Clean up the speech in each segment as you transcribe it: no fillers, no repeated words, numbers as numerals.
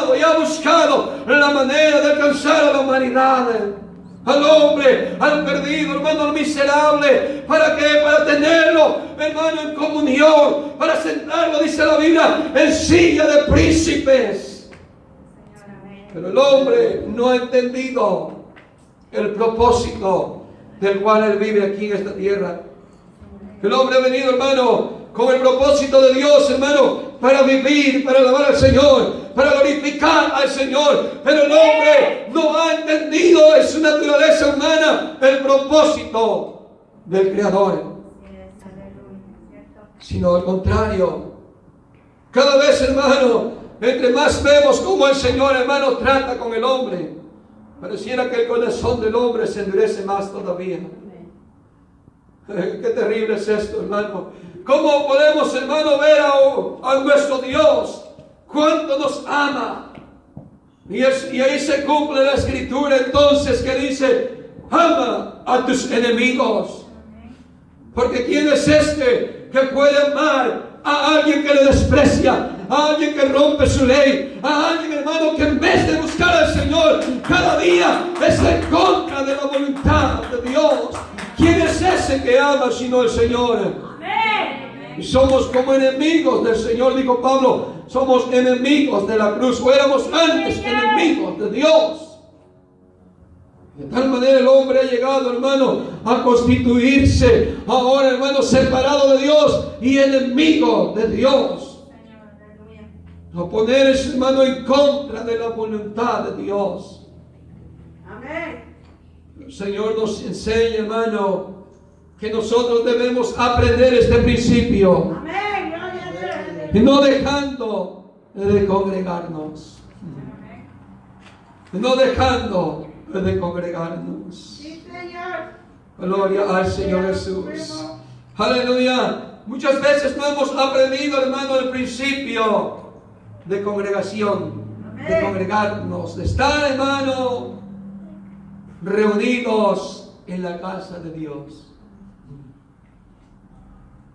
tratado y ha buscado la manera de alcanzar a la humanidad, al hombre, al perdido, hermano, al miserable. ¿Para qué? Para tenerlo, hermano, en comunión, para sentarlo, dice la Biblia, en silla de príncipes. Pero el hombre no ha entendido el propósito del cual él vive aquí en esta tierra. El hombre ha venido, hermano, con el propósito de Dios, hermano, para vivir, para alabar al Señor, para glorificar al Señor. Pero el hombre no ha entendido en su naturaleza humana el propósito del Creador, sino al contrario. Cada vez, hermano, entre más vemos cómo el Señor, hermano, trata con el hombre, pareciera que el corazón del hombre se endurece más todavía. Qué terrible es esto, hermano. ¿Cómo podemos, hermano, ver a nuestro Dios? Cuánto nos ama. Y ahí se cumple la escritura entonces que dice: ama a tus enemigos. Porque ¿quién es este que puede amar a alguien que le desprecia? A alguien que rompe su ley, a alguien, hermano, que en vez de buscar al Señor cada día está en contra de la voluntad de Dios. ¿Quién es ese que ama sino el Señor? Amén. Y somos como enemigos del Señor, dijo Pablo. Somos enemigos de la cruz, o éramos antes enemigos de Dios. De tal manera el hombre ha llegado, hermano, a constituirse ahora, hermano, separado de Dios y enemigo de Dios. A ponerse, hermano, en contra de la voluntad de Dios. Amén. El Señor nos enseña, hermano, que nosotros debemos aprender este principio. Amén. Y no dejando de congregarnos. No dejando de congregarnos. Sí, Señor. Gloria al Señor Jesús. Aleluya. Muchas veces no hemos aprendido, hermano, el principio de congregación, de congregarnos, de estar, hermano, reunidos en la casa de Dios.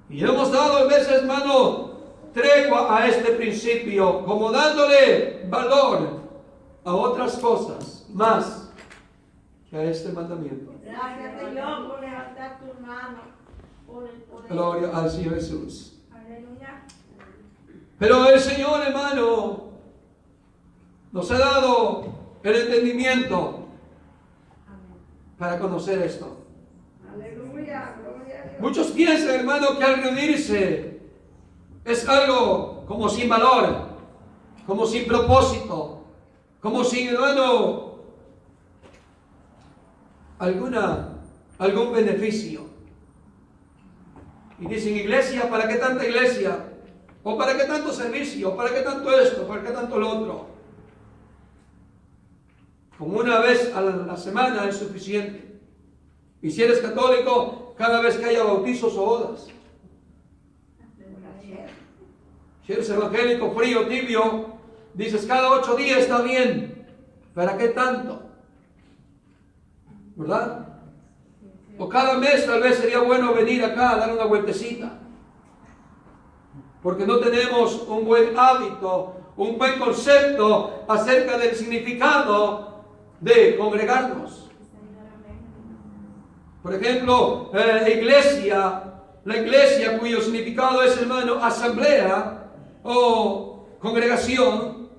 Y hemos dado a veces, hermano, tregua a este principio, como dándole valor a otras cosas más que a este mandamiento. Gracias, Señor, por levantar tu mano, por el poder. Gloria al Señor Jesús. Aleluya. Pero el Señor, hermano, nos ha dado el entendimiento para conocer esto. Aleluya, gloria a Dios. Muchos piensan, hermano, que al reunirse es algo como sin valor, como sin propósito, como sin, hermano, algún beneficio. Y dicen: iglesia, ¿para qué tanta iglesia? ¿O para qué tanto servicio? ¿Para qué tanto esto? ¿Para qué tanto lo otro? Como una vez a la semana es suficiente. Y si eres católico, cada vez que haya bautizos o bodas. Si eres evangélico, frío, tibio, dices cada 8 días está bien. ¿Para qué tanto? ¿Verdad? O cada mes tal vez sería bueno venir acá a dar una vueltecita. Porque no tenemos un buen hábito, un buen concepto acerca del significado de congregarnos. Por ejemplo, la iglesia cuyo significado es, hermano, asamblea o congregación,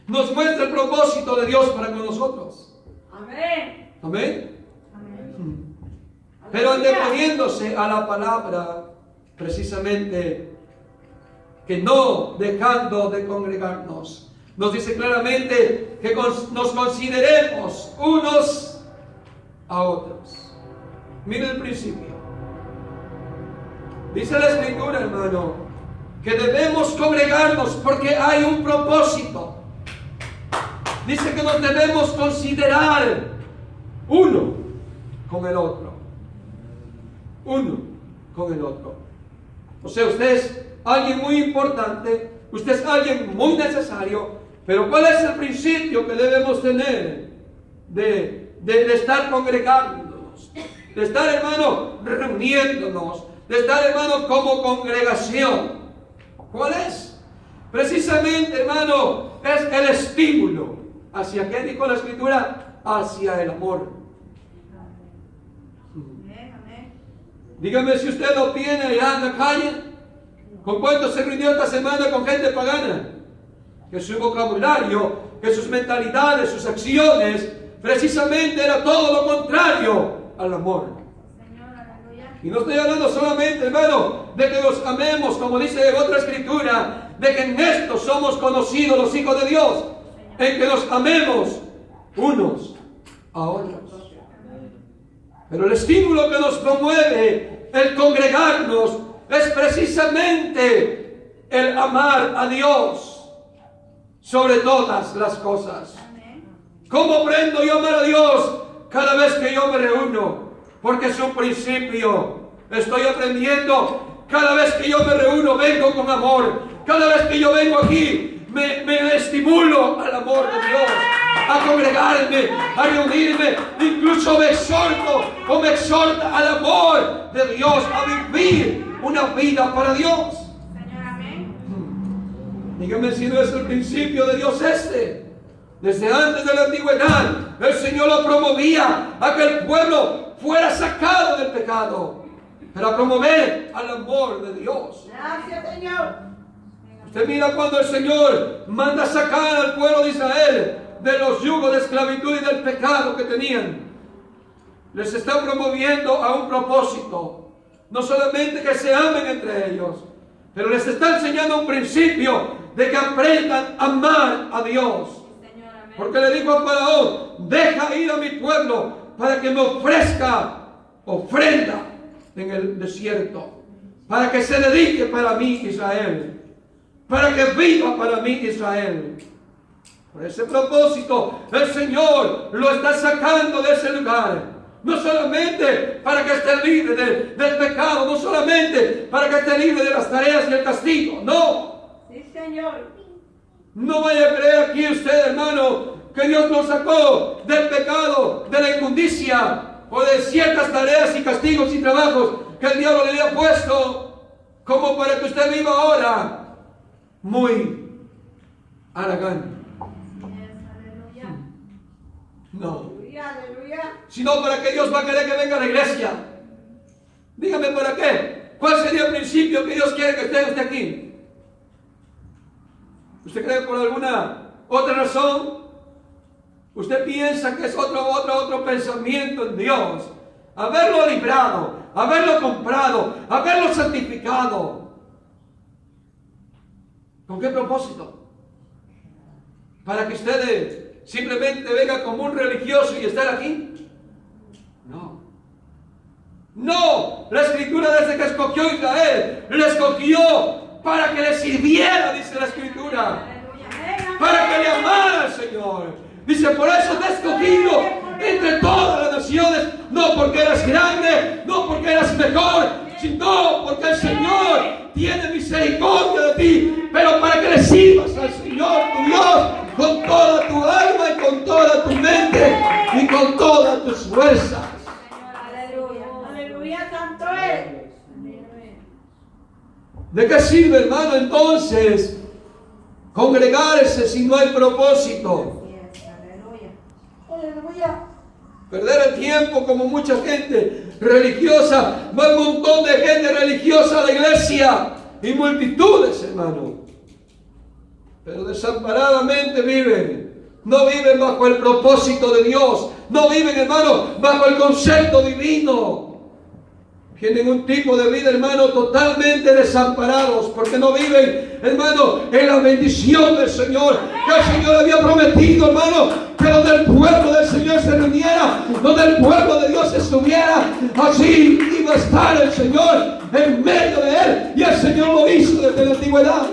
nos muestra el propósito de Dios para con nosotros. Amén. Amén. Amén. Pero anteponiéndose a la palabra, precisamente, que no dejando de congregarnos, nos dice claramente que nos consideremos unos a otros. Mira el principio. Dice la Escritura, hermano, que debemos congregarnos porque hay un propósito. Dice que nos debemos considerar uno con el otro. Uno con el otro. O sea, usted es alguien muy importante, usted es alguien muy necesario, pero ¿cuál es el principio que debemos tener de estar congregándonos? De estar, hermano, reuniéndonos, de estar, hermano, como congregación. ¿Cuál es? Precisamente, hermano, es el el estímulo. ¿Hacia qué dijo la Escritura? Hacia el amor. Dígame si usted lo tiene allá en la calle. ¿Con cuánto se reunió esta semana con gente pagana? Que su vocabulario, que sus mentalidades, sus acciones, precisamente era todo lo contrario al amor. Y no estoy hablando solamente, hermano, de que los amemos, como dice en otra escritura, de que en esto somos conocidos los hijos de Dios, en que nos amemos unos a otros. Pero el estímulo que nos promueve el congregarnos es precisamente el amar a Dios sobre todas las cosas. ¿Cómo aprendo yo a amar a Dios? Cada vez que yo me reúno, porque es un principio. Estoy aprendiendo. Cada vez que yo me reúno, vengo con amor. Cada vez que yo vengo aquí, me estimulo al amor de Dios, a congregarme, a reunirme. Incluso me exhorto o me exhorta al amor de Dios, a vivir una vida para Dios. Dígame si no es el principio de Dios este. Desde antes de la antigüedad, el Señor lo promovía a que el pueblo fuera sacado del pecado, para promover al amor de Dios. Gracias, Señor. Usted mira cuando el Señor manda sacar al pueblo de Israel de los yugos de esclavitud y del pecado que tenían. Les está promoviendo a un propósito. No solamente que se amen entre ellos, pero les está enseñando un principio de que aprendan a amar a Dios. Porque le dijo a Faraón: deja ir a mi pueblo para que me ofrezca ofrenda en el desierto, para que se dedique para mí Israel, para que viva para mí Israel. Por ese propósito el Señor lo está sacando de ese lugar. No solamente para que esté libre del pecado, no solamente para que esté libre de las tareas y el castigo, no. Sí, Señor. No vaya a creer aquí usted, hermano, que Dios nos sacó del pecado, de la inmundicia o de ciertas tareas y castigos y trabajos que el diablo le había puesto, como para que usted viva ahora muy arrogante. No. Aleluya. Sino para que Dios va a querer que venga a la iglesia. Dígame para qué. ¿Cuál sería el principio que Dios quiere que esté usted aquí? ¿Usted cree por alguna otra razón? ¿Usted piensa que es otro pensamiento en Dios? Haberlo librado, haberlo comprado, haberlo santificado. ¿Con qué propósito? ¿Para que usted simplemente venga como un religioso y estar aquí? No. No. La Escritura, desde que escogió a Israel, le escogió para que le sirviera, dice la Escritura. Para que le amara al Señor. Dice: por eso te he escogido entre todas las naciones, no porque eras grande, no porque eras mejor, sino porque el Señor tiene misericordia de ti, pero para que le sirvas al Señor tu Dios con toda tu alma y con toda tu mente y con todas tus fuerzas. Aleluya. Aleluya, santo es. ¿De qué sirve, hermano, entonces congregarse si no hay propósito? Aleluya. Perder el tiempo como mucha gente religiosa. Va un montón de gente religiosa a la iglesia y multitudes, hermano, pero desamparadamente viven. No viven bajo el propósito de Dios. No viven, hermano, bajo el concepto divino. Tienen un tipo de vida, hermano, totalmente desamparados, porque no viven, hermano, en la bendición del Señor, que el Señor había prometido, hermano, que donde el pueblo del Señor se reuniera, donde el pueblo de Dios estuviera, allí iba a estar el Señor en medio de él, y el Señor lo hizo desde la antigüedad.